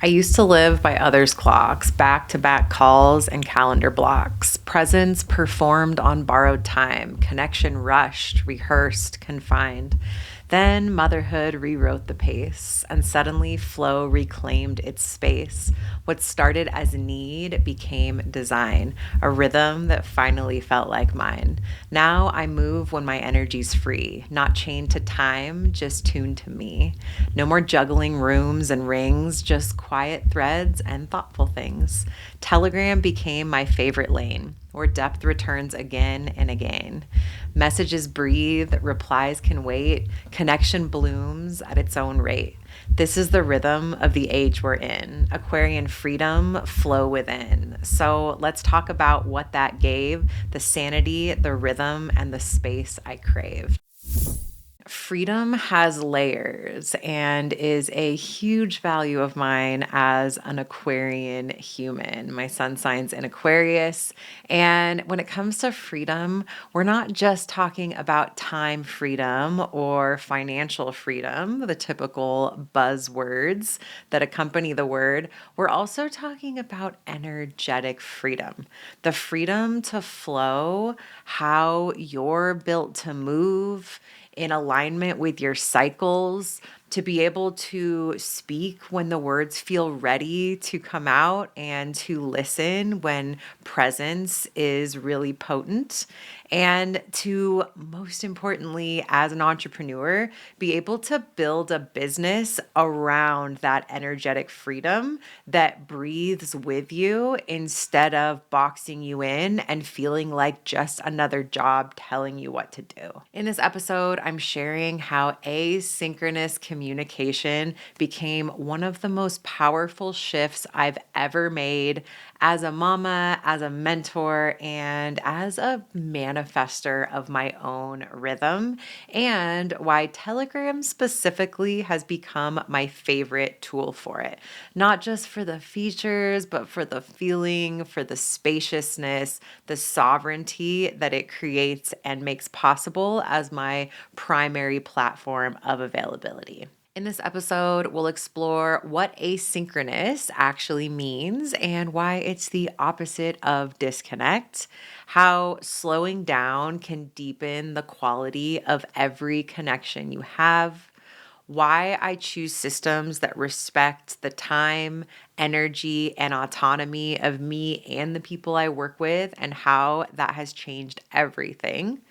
I used to live by others' clocks, back to back calls and calendar blocks. Presence performed on borrowed time, connection rushed, rehearsed, confined. Then motherhood rewrote the pace, and suddenly flow reclaimed its space. What started as need became design, a rhythm that finally felt like mine. Now I move when my energy's free, not chained to time, just tuned to me. No more juggling rooms and rings, just quiet threads and thoughtful things. Telegram became my favorite lane, where depth returns again and again. Messages breathe, replies can wait, connection blooms at its own rate. This is the rhythm of the age we're in. Aquarian freedom, flow within. So let's talk about what that gave, the sanity, the rhythm, and the space I crave. Freedom has layers and is a huge value of mine as an Aquarian human. My sun sign's in Aquarius. And when it comes to freedom, we're not just talking about time freedom or financial freedom, the typical buzzwords that accompany the word. We're also talking about energetic freedom, the freedom to flow, how you're built to move in alignment with your cycles, to be able to speak when the words feel ready to come out and to listen when presence is really potent, and to, most importantly, as an entrepreneur, be able to build a business around that energetic freedom that breathes with you instead of boxing you in and feeling like just another job telling you what to do. In this episode, I'm sharing how asynchronous communication became one of the most powerful shifts I've ever made as a mama, as a mentor, and as a manifester of my own rhythm, and why Telegram specifically has become my favorite tool for it. Not just for the features, but for the feeling, for the spaciousness, the sovereignty that it creates and makes possible as my primary platform of availability. In this episode, we'll explore what asynchronous actually means and why it's the opposite of disconnect, how slowing down can deepen the quality of every connection you have, why I choose systems that respect the time, energy, and autonomy of me and the people I work with, and how that has changed everything,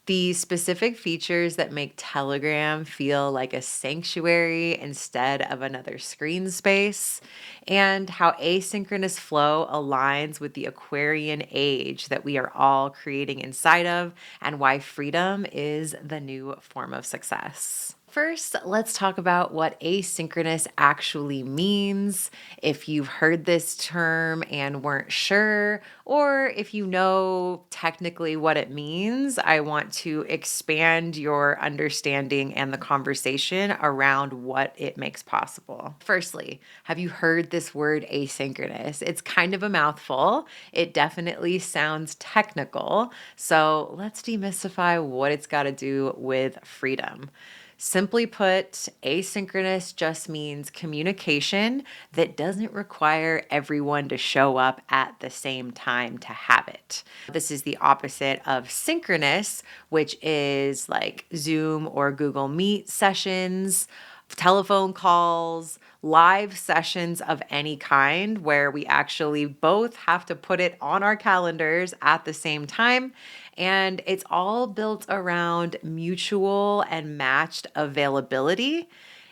the specific features that make Telegram feel like a sanctuary instead of another screen space, and how asynchronous flow aligns with the Aquarian age that we are all creating inside of, and why freedom is the new form of success. First, let's talk about what asynchronous actually means. If you've heard this term and weren't sure, or if you know technically what it means, I want to expand your understanding and the conversation around what it makes possible. Firstly, have you heard this word asynchronous? It's kind of a mouthful. It definitely sounds technical. So let's demystify what it's got to do with freedom. Simply put, asynchronous just means communication that doesn't require everyone to show up at the same time to have it. This is the opposite of synchronous, which is like Zoom or Google Meet sessions, telephone calls, live sessions of any kind where we actually both have to put it on our calendars at the same time. And it's all built around mutual and matched availability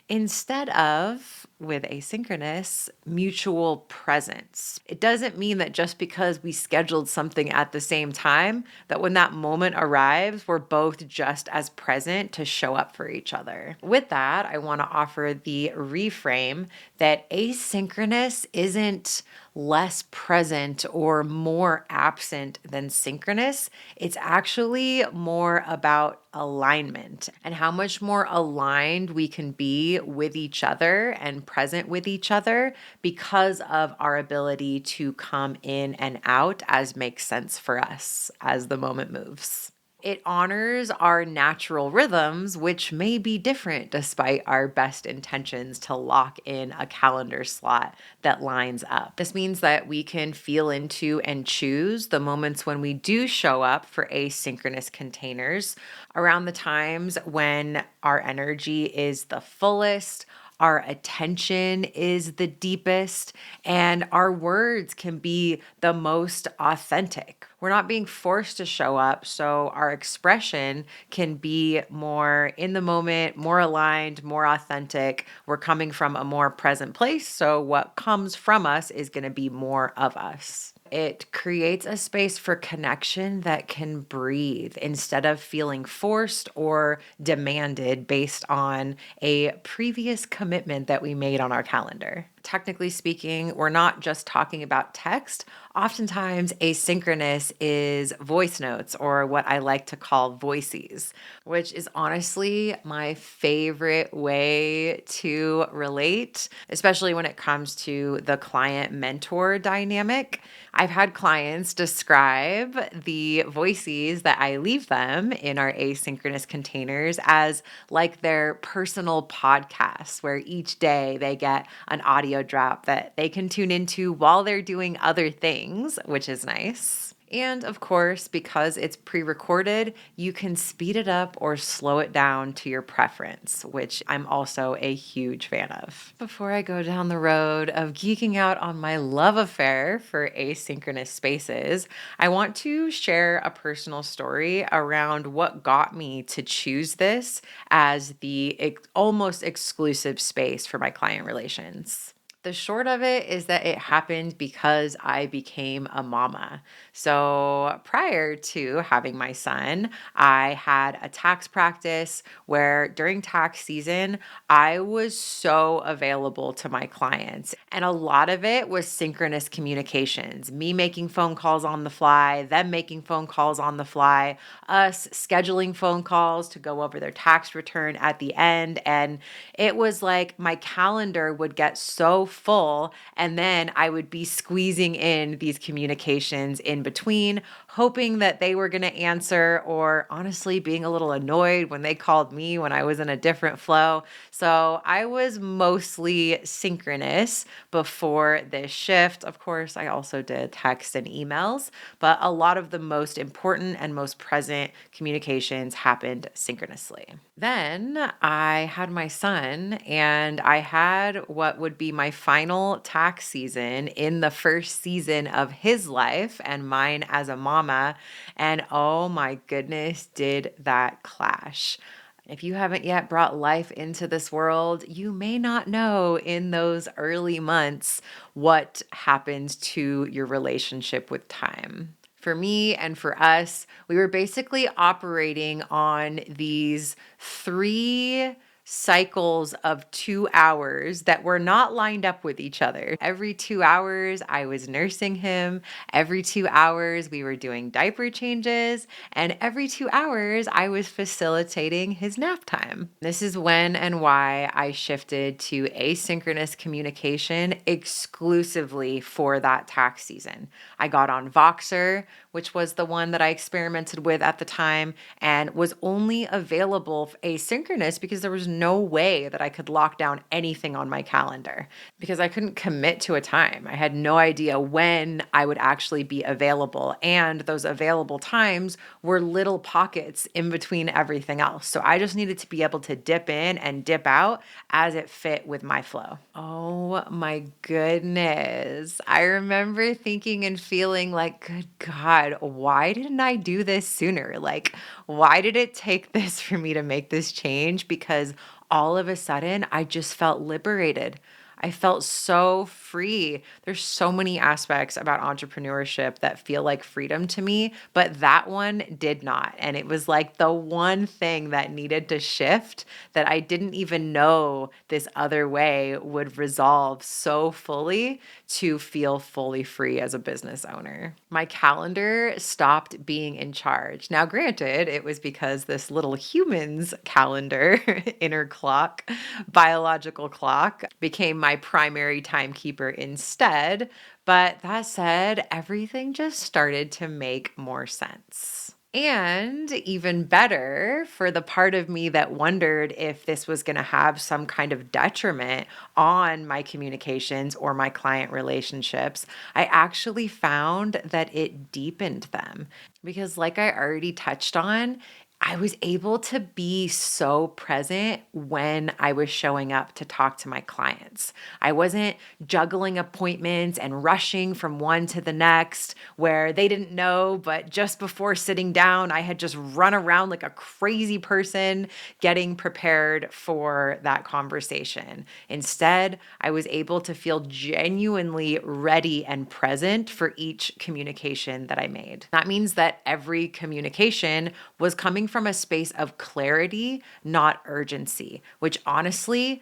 instead of, with asynchronous, mutual presence. It doesn't mean that just because we scheduled something at the same time, that when that moment arrives, we're both just as present to show up for each other. With that, I want to offer the reframe that asynchronous isn't less present or more absent than synchronous. It's actually more about alignment and how much more aligned we can be with each other and present with each other because of our ability to come in and out as makes sense for us as the moment moves. It honors our natural rhythms, which may be different despite our best intentions to lock in a calendar slot that lines up. This means that we can feel into and choose the moments when we do show up for asynchronous containers around the times when our energy is the fullest, our attention is the deepest, and our words can be the most authentic. We're not being forced to show up, so our expression can be more in the moment, more aligned, more authentic. We're coming from a more present place, so what comes from us is going to be more of us. It creates a space for connection that can breathe instead of feeling forced or demanded based on a previous commitment that we made on our calendar. Technically speaking, we're not just talking about text. Oftentimes, asynchronous is voice notes, or what I like to call voices, which is honestly my favorite way to relate, especially when it comes to the client mentor dynamic. I've had clients describe the voices that I leave them in our asynchronous containers as like their personal podcasts, where each day they get an audio drop that they can tune into while they're doing other things, which is nice. And of course, because it's pre recorded, you can speed it up or slow it down to your preference, which I'm also a huge fan of. Before I go down the road of geeking out on my love affair for asynchronous spaces, I want to share a personal story around what got me to choose this as the almost exclusive space for my client relations. The short of it is that it happened because I became a mama. So prior to having my son, I had a tax practice where during tax season, I was so available to my clients. And a lot of it was synchronous communications, me making phone calls on the fly, them making phone calls on the fly, us scheduling phone calls to go over their tax return at the end. And it was like my calendar would get so full, and then I would be squeezing in these communications in between, hoping that they were going to answer, or honestly being a little annoyed when they called me when I was in a different flow. So I was mostly synchronous before this shift. Of course, I also did text and emails, but a lot of the most important and most present communications happened synchronously. Then I had my son, and I had what would be my final tax season in the first season of his life and mine as a mama. And oh my goodness, did that clash. If you haven't yet brought life into this world, you may not know in those early months what happens to your relationship with time. For me and for us, we were basically operating on these three cycles of 2 hours that were not lined up with each other. Every 2 hours, I was nursing him. Every 2 hours, we were doing diaper changes. And every 2 hours, I was facilitating his nap time. This is when and why I shifted to asynchronous communication exclusively for that tax season. I got on Voxer, which was the one that I experimented with at the time, and was only available asynchronous because there was no way that I could lock down anything on my calendar because I couldn't commit to a time. I had no idea when I would actually be available, and those available times were little pockets in between everything else. So I just needed to be able to dip in and dip out as it fit with my flow. Oh my goodness. I remember thinking and feeling like, good God, why didn't I do this sooner? Like, why did it take this for me to make this change? Because all of a sudden, I just felt liberated. I felt so free. There's so many aspects about entrepreneurship that feel like freedom to me, but that one did not. And it was like the one thing that needed to shift that I didn't even know this other way would resolve so fully to feel fully free as a business owner. My calendar stopped being in charge. Now, granted, it was because this little human's calendar, inner clock, biological clock, became my primary timekeeper instead. But that said, everything just started to make more sense. And even better, for the part of me that wondered if this was going to have some kind of detriment on my communications or my client relationships, I actually found that it deepened them. Because, like I already touched on, I was able to be so present when I was showing up to talk to my clients. I wasn't juggling appointments and rushing from one to the next where they didn't know, but just before sitting down, I had just run around like a crazy person getting prepared for that conversation. Instead, I was able to feel genuinely ready and present for each communication that I made. That means that every communication was coming from a space of clarity, not urgency, which honestly,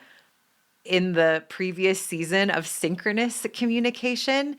in the previous season of synchronous communication,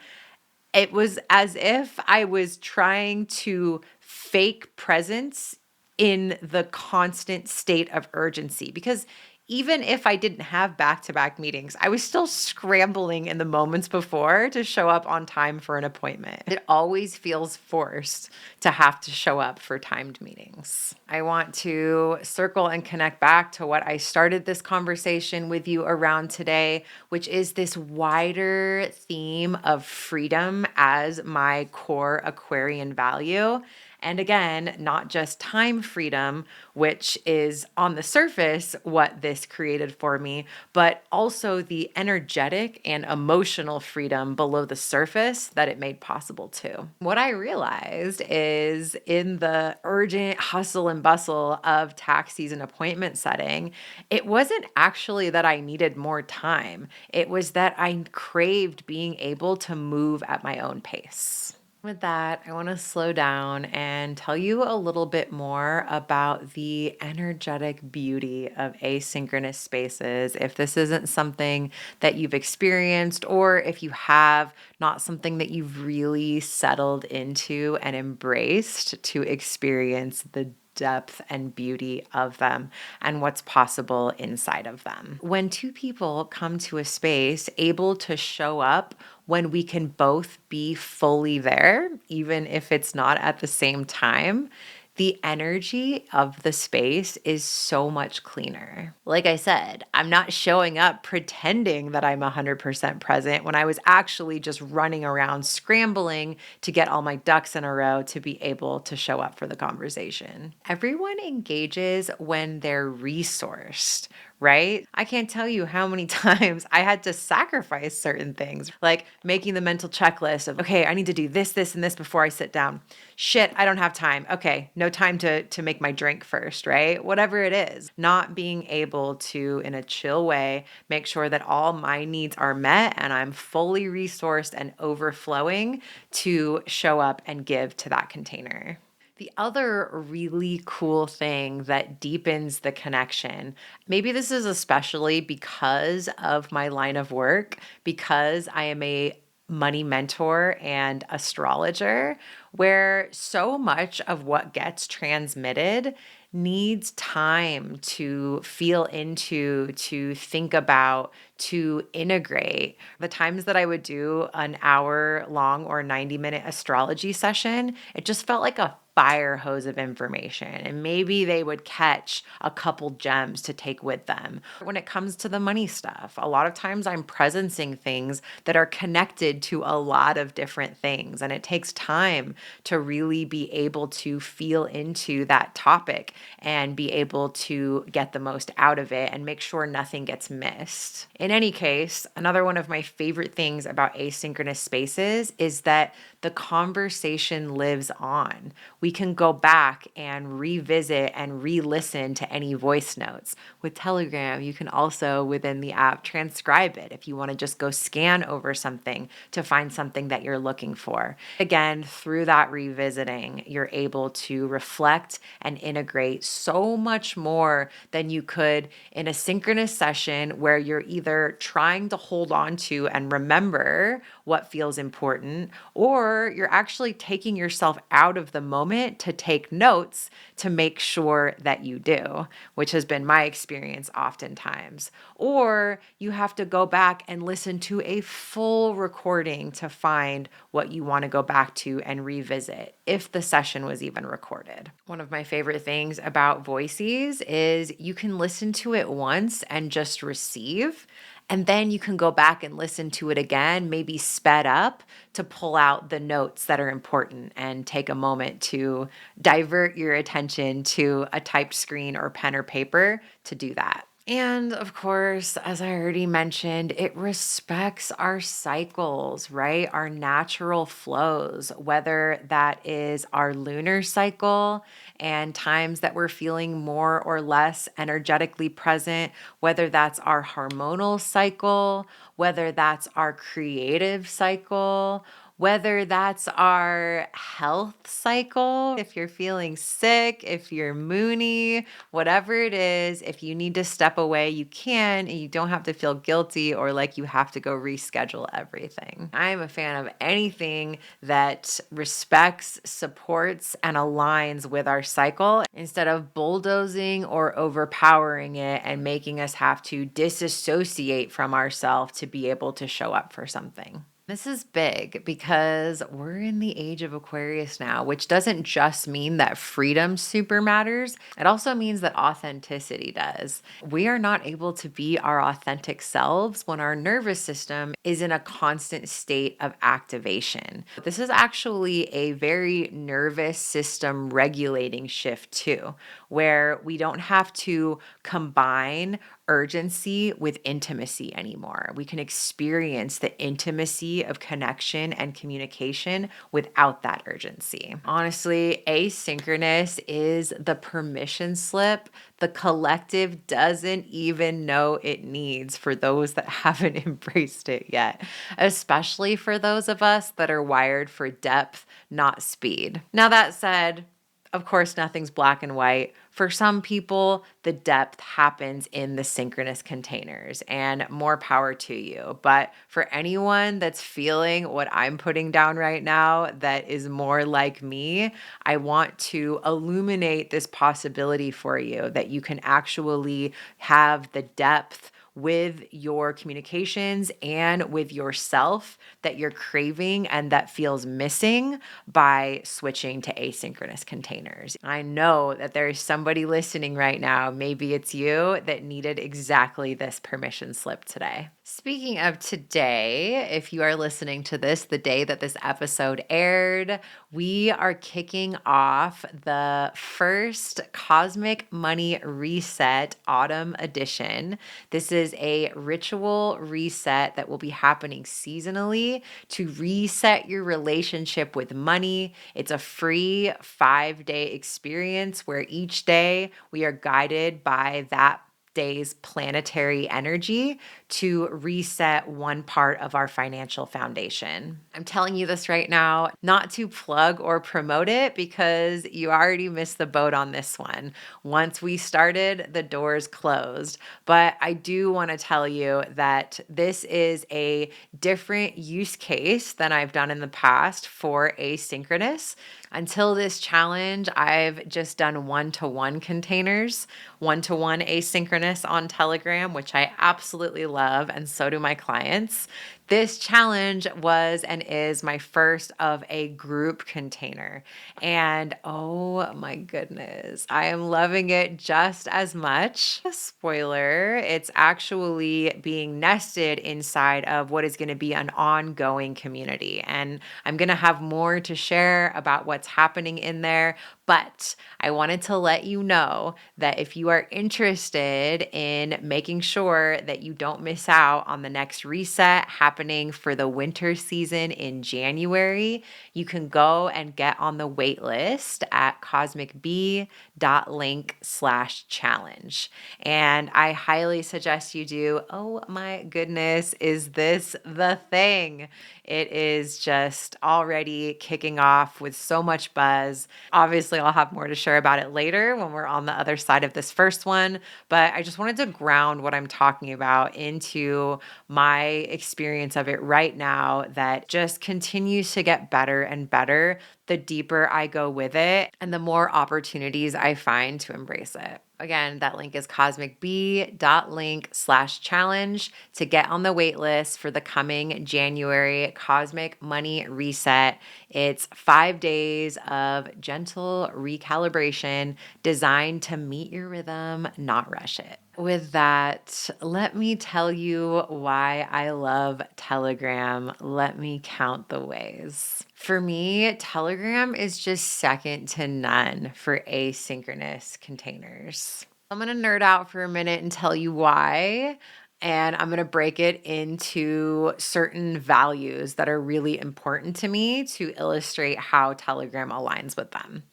it was as if I was trying to fake presence in the constant state of urgency. Because even if I didn't have back to back meetings, I was still scrambling in the moments before to show up on time for an appointment. It always feels forced to have to show up for timed meetings. I want to circle and connect back to what I started this conversation with you around today, which is this wider theme of freedom as my core Aquarian value. And again, not just time freedom, which is on the surface what this created for me, but also the energetic and emotional freedom below the surface that it made possible too. What I realized is in the urgent hustle and bustle of tax season appointment setting, it wasn't actually that I needed more time. It was that I craved being able to move at my own pace. With that, I want to slow down and tell you a little bit more about the energetic beauty of asynchronous spaces. If this isn't something that you've experienced, or if you have, not something that you've really settled into and embraced to experience the depth and beauty of them and what's possible inside of them. When two people come to a space able to show up when we can both be fully there, even if it's not at the same time, the energy of the space is so much cleaner. Like I said, I'm not showing up pretending that I'm 100% present when I was actually just running around scrambling to get all my ducks in a row to be able to show up for the conversation. Everyone engages when they're resourced, right? I can't tell you how many times I had to sacrifice certain things, like making the mental checklist of, okay, I need to do this, this, and this before I sit down. Shit, I don't have time. Okay, no time to make my drink first, right? Whatever it is, not being able to, in a chill way, make sure that all my needs are met and I'm fully resourced and overflowing to show up and give to that container. The other really cool thing that deepens the connection, maybe this is especially because of my line of work, because I am a money mentor and astrologer, where so much of what gets transmitted needs time to feel into, to think about, to integrate. The times that I would do an hour long or 90-minute astrology session, it just felt like a fire hose of information. And maybe they would catch a couple gems to take with them. When it comes to the money stuff, a lot of times I'm presencing things that are connected to a lot of different things. And it takes time to really be able to feel into that topic and be able to get the most out of it and make sure nothing gets missed. In any case, another one of my favorite things about asynchronous spaces is that the conversation lives on. We can go back and revisit and re-listen to any voice notes. With Telegram, you can also, within the app, transcribe it if you want to just go scan over something to find something that you're looking for. Again, through that revisiting, you're able to reflect and integrate so much more than you could in a synchronous session where you're either trying to hold on to and remember what feels important, or you're actually taking yourself out of the moment moment to take notes to make sure that you do, which has been my experience oftentimes. Or you have to go back and listen to a full recording to find what you want to go back to and revisit if the session was even recorded. One of my favorite things about Voices is you can listen to it once and just receive. And then you can go back and listen to it again, maybe sped up to pull out the notes that are important and take a moment to divert your attention to a typed screen or pen or paper to do that. And of course, as I already mentioned, it respects our cycles, right? Our natural flows, whether that is our lunar cycle and times that we're feeling more or less energetically present, whether that's our hormonal cycle, whether that's our creative cycle, whether that's our health cycle, if you're feeling sick, if you're moony, whatever it is, if you need to step away, you can, and you don't have to feel guilty or like you have to go reschedule everything. I am a fan of anything that respects, supports, and aligns with our cycle instead of bulldozing or overpowering it and making us have to disassociate from ourselves to be able to show up for something. This is big because we're in the age of Aquarius now, which doesn't just mean that freedom super matters. It also means that authenticity does. We are not able to be our authentic selves when our nervous system is in a constant state of activation. This is actually a very nervous system regulating shift too, where we don't have to combine urgency with intimacy anymore. We can experience the intimacy of connection and communication without that urgency. Honestly, asynchronous is the permission slip the collective doesn't even know it needs for those that haven't embraced it yet, especially for those of us that are wired for depth, not speed. Now, that said, of course, nothing's black and white. For some people, the depth happens in the synchronous containers, and more power to you. But for anyone that's feeling what I'm putting down right now that is more like me, I want to illuminate this possibility for you that you can actually have the depth with your communications and with yourself that you're craving and that feels missing by switching to asynchronous containers. I know that there is somebody listening right now, maybe it's you, that needed exactly this permission slip today. Speaking of today, if you are listening to this the day that this episode aired, we are kicking off the first Cosmic Money Reset Autumn Edition. This is a ritual reset that will be happening seasonally to reset your relationship with money. It's a free 5-day experience where each day we are guided by that day's planetary energy to reset one part of our financial foundation. I'm telling you this right now, not to plug or promote it because you already missed the boat on this one. Once we started, the doors closed. But I do want to tell you that this is a different use case than I've done in the past for asynchronous. Until this challenge, I've just done one-to-one containers, one-to-one asynchronous on Telegram, which I absolutely love, and so do my clients. This challenge was and is my first of a group container. And oh my goodness, I am loving it just as much. Spoiler, it's actually being nested inside of what is going to be an ongoing community. And I'm going to have more to share about what's happening in there. But I wanted to let you know that if you are interested in making sure that you don't miss out on the next reset happening for the winter season in January, you can go and get on the wait list at cosmicb.link/challenge. And I highly suggest you do. Oh my goodness, is this the thing? It is just already kicking off with so much buzz. Obviously, obviously, I'll have more to share about it later when we're on the other side of this first one. But I just wanted to ground what I'm talking about into my experience of it right now that just continues to get better and better the deeper I go with it and the more opportunities I find to embrace it. Again, that link is cosmicb.link/challenge to get on the wait list for the coming January Cosmic Money Reset. It's 5 days of gentle recalibration designed to meet your rhythm, not rush it. With that, let me tell you why I love Telegram. Let me count the ways. For me, Telegram is just second to none for asynchronous containers. I'm going to nerd out for a minute and tell you why. And I'm going to break it into certain values that are really important to me to illustrate how Telegram aligns with them.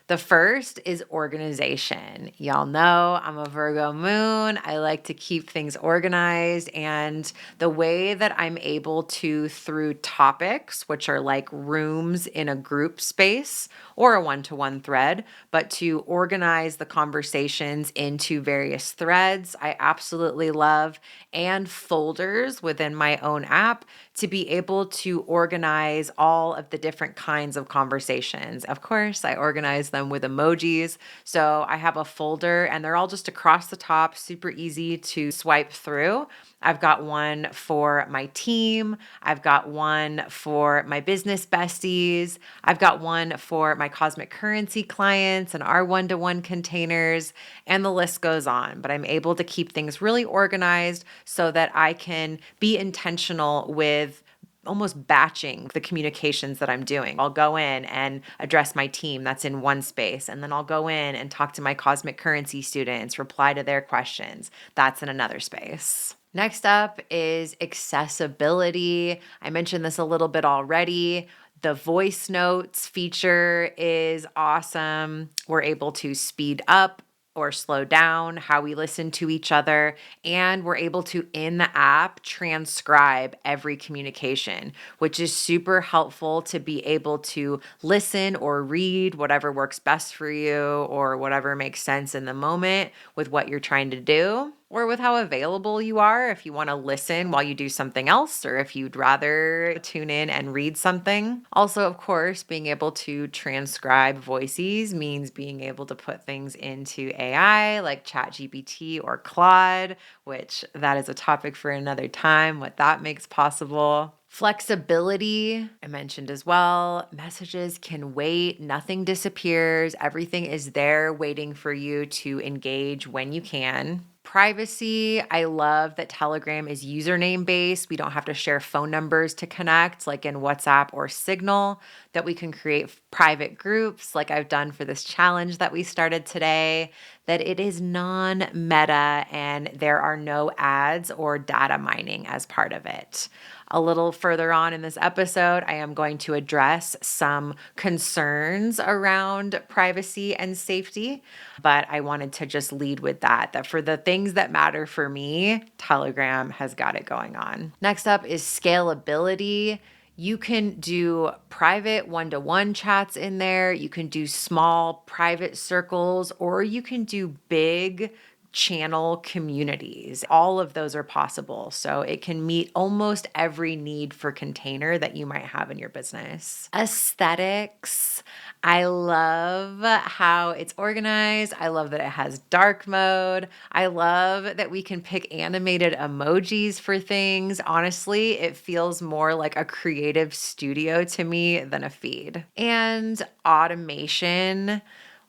The first is organization. Y'all know I'm a Virgo moon. I like to keep things organized. And the way that I'm able to, through topics, which are like rooms in a group space or a one-to-one thread, but to organize the conversations into various threads, I absolutely love, and folders within my own app to be able to organize all of the different kinds of conversations. Of course, I organize them with emojis. So I have a folder and they're all just across the top, super easy to swipe through. I've got one for my team. I've got one for my business besties. I've got one for my cosmic currency clients and our one-to-one containers, and the list goes on. But I'm able to keep things really organized so that I can be intentional with almost batching the communications that I'm doing. I'll go in and address my team that's in one space, and then I'll go in and talk to my cosmic currency students, reply to their questions. That's in another space. Next up is accessibility. I mentioned this a little bit already. The voice notes feature is awesome. We're able to speed up or slow down how we listen to each other. And we're able to, in the app, transcribe every communication, which is super helpful to be able to listen or read whatever works best for you or whatever makes sense in the moment with what you're trying to do, or with how available you are if you want to listen while you do something else, or if you'd rather tune in and read something. Also, of course, being able to transcribe voices means being able to put things into AI like ChatGPT or Claude, which that is a topic for another time, what that makes possible. Flexibility, I mentioned as well. Messages can wait, nothing disappears, everything is there waiting for you to engage when you can. Privacy, I love that Telegram is username based. We don't have to share phone numbers to connect like in WhatsApp or Signal, that we can create private groups like I've done for this challenge that we started today, that it is non-meta and there are no ads or data mining as part of it. A little further on in this episode, I am going to address some concerns around privacy and safety, but I wanted to just lead with that for the things that matter for me, Telegram has got it going on. Next up is scalability. You can do private one-to-one chats in there. You can do small private circles, or you can do big channel communities. All of those are possible. So it can meet almost every need for container that you might have in your business. Aesthetics. I love how it's organized. I love that it has dark mode. I love that we can pick animated emojis for things. Honestly, it feels more like a creative studio to me than a feed. And automation.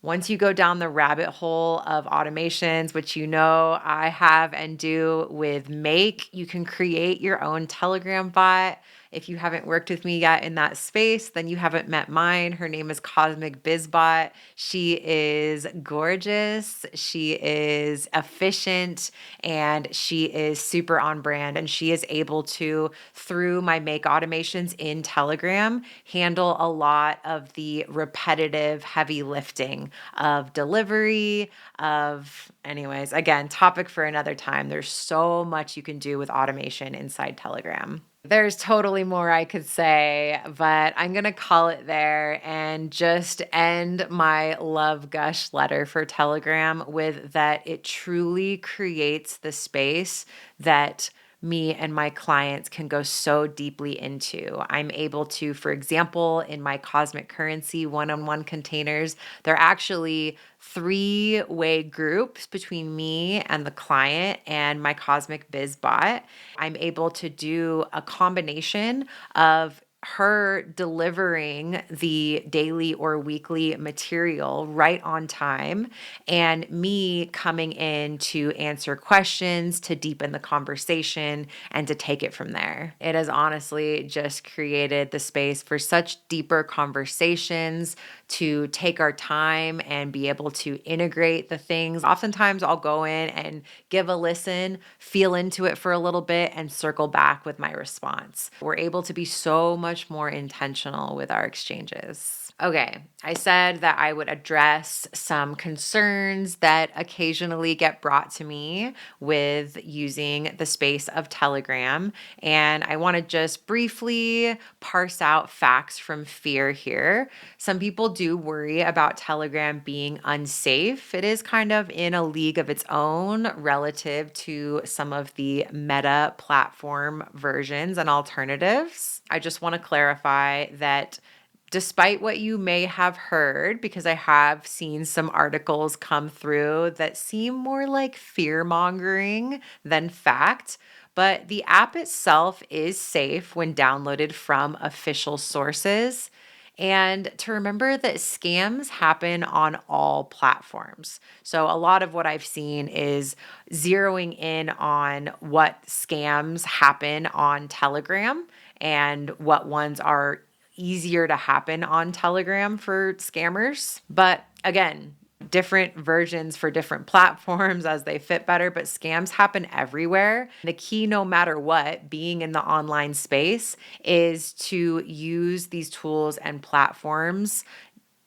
Once you go down the rabbit hole of automations, which you know I have and do with Make, you can create your own Telegram bot. If you haven't worked with me yet in that space, then you haven't met mine. Her name is cosmicb.link. She is gorgeous. She is efficient and she is super on brand. And she is able to, through my Make automations in Telegram, handle a lot of the repetitive heavy lifting of delivery, anyways, again, topic for another time. There's so much you can do with automation inside Telegram. There's totally more I could say, but I'm going to call it there and just end my love gush letter for Telegram with that it truly creates the space that me and my clients can go so deeply into. I'm able to, for example, in my Cosmic Currency one-on-one containers, they're actually three-way groups between me and the client and my Cosmic Biz bot. I'm able to do a combination of her delivering the daily or weekly material right on time and me coming in to answer questions, to deepen the conversation, and to take it from there. It has honestly just created the space for such deeper conversations, to take our time and be able to integrate the things. Oftentimes I'll go in and give a listen, feel into it for a little bit, and circle back with my response. We're able to be so much more intentional with our exchanges. Okay, I said that I would address some concerns that occasionally get brought to me with using the space of Telegram. And I want to just briefly parse out facts from fear here. Some people do worry about Telegram being unsafe. It is kind of in a league of its own relative to some of the Meta platform versions and alternatives. I just want to clarify that despite what you may have heard, because I have seen some articles come through that seem more like fear mongering than fact, but the app itself is safe when downloaded from official sources. And to remember that scams happen on all platforms. So, a lot of what I've seen is zeroing in on what scams happen on Telegram and what ones are easier to happen on Telegram for scammers. But again, different versions for different platforms as they fit better, but scams happen everywhere. The key, no matter what, being in the online space is to use these tools and platforms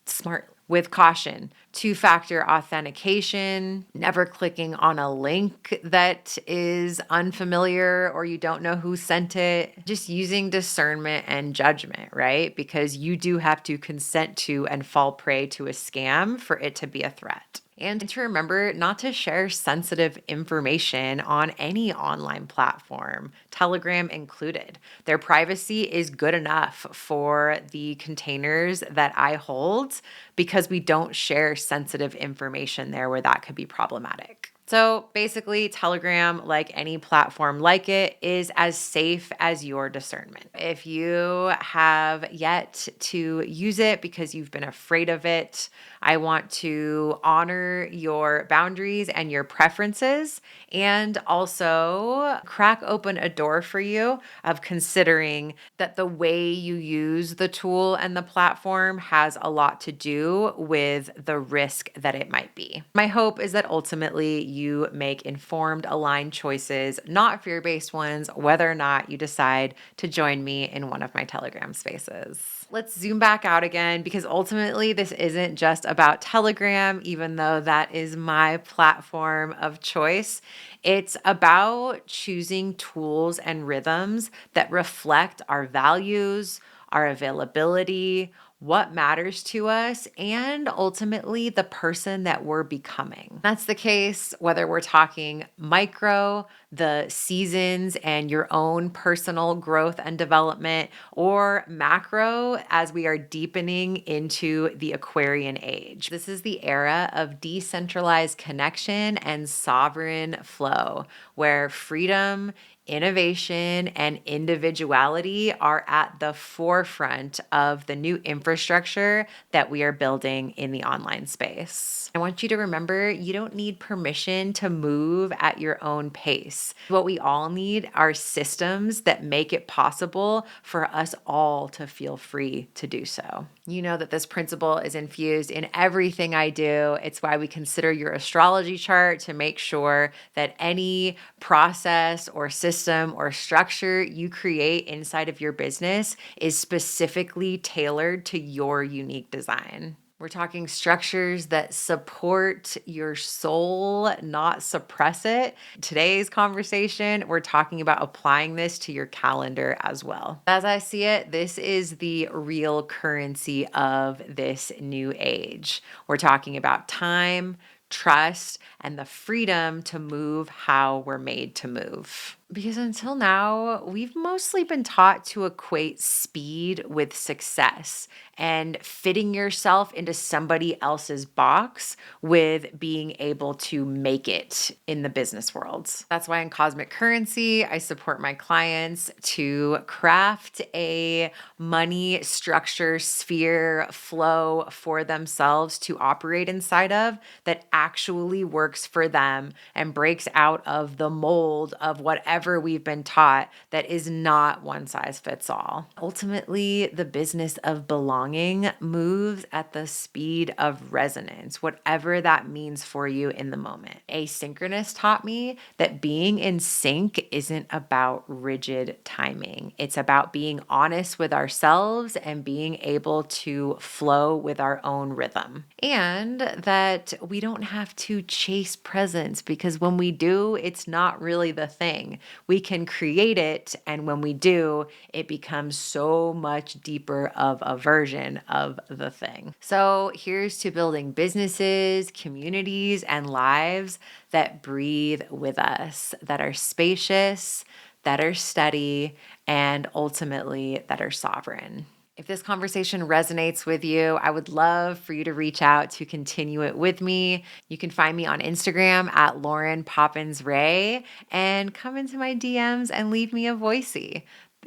smart with caution. Two-factor authentication, never clicking on a link that is unfamiliar or you don't know who sent it, just using discernment and judgment, right? Because you do have to consent to and fall prey to a scam for it to be a threat. And to remember not to share sensitive information on any online platform, Telegram included. Their privacy is good enough for the containers that I hold because we don't share sensitive information there where that could be problematic. So basically, Telegram, like any platform like it, is as safe as your discernment. If you have yet to use it because you've been afraid of it, I want to honor your boundaries and your preferences and also crack open a door for you of considering that the way you use the tool and the platform has a lot to do with the risk that it might be. My hope is that ultimately you make informed, aligned choices, not fear-based ones, whether or not you decide to join me in one of my Telegram spaces. Let's zoom back out again because ultimately this isn't just about Telegram, even though that is my platform of choice. It's about choosing tools and rhythms that reflect our values, our availability, what matters to us, and ultimately the person that we're becoming. That's the case whether we're talking micro, the seasons and your own personal growth and development, or macro as we are deepening into the Aquarian age. This is the era of decentralized connection and sovereign flow, where freedom, innovation, and individuality are at the forefront of the new infrastructure that we are building in the online space. I want you to remember you don't need permission to move at your own pace. What we all need are systems that make it possible for us all to feel free to do so. You know that this principle is infused in everything I do. It's why we consider your astrology chart to make sure that any process or system or structure you create inside of your business is specifically tailored to your unique design. We're talking structures that support your soul, not suppress it. Today's conversation, we're talking about applying this to your calendar as well. As I see it, this is the real currency of this new age. We're talking about time, trust, and the freedom to move how we're made to move. Because until now, we've mostly been taught to equate speed with success and fitting yourself into somebody else's box with being able to make it in the business world. That's why in Cosmic Currency, I support my clients to craft a money structure, sphere, flow for themselves to operate inside of that actually works for them and breaks out of the mold of whatever we've been taught that is not one size fits all. Ultimately, the business of belonging moves at the speed of resonance, whatever that means for you in the moment. Asynchronous taught me that being in sync isn't about rigid timing. It's about being honest with ourselves and being able to flow with our own rhythm. And that we don't have to chase presence, because when we do, it's not really the thing. We can create it, and when we do, it becomes so much deeper of a version of the thing. So here's to building businesses, communities, and lives that breathe with us, that are spacious, that are steady, and ultimately that are sovereign. If this conversation resonates with you, I would love for you to reach out to continue it with me. You can find me on Instagram at Lauren Poppins Ray and come into my DMs and leave me a voicey.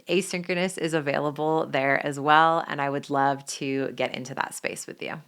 Asynchronous is available there as well, and I would love to get into that space with you.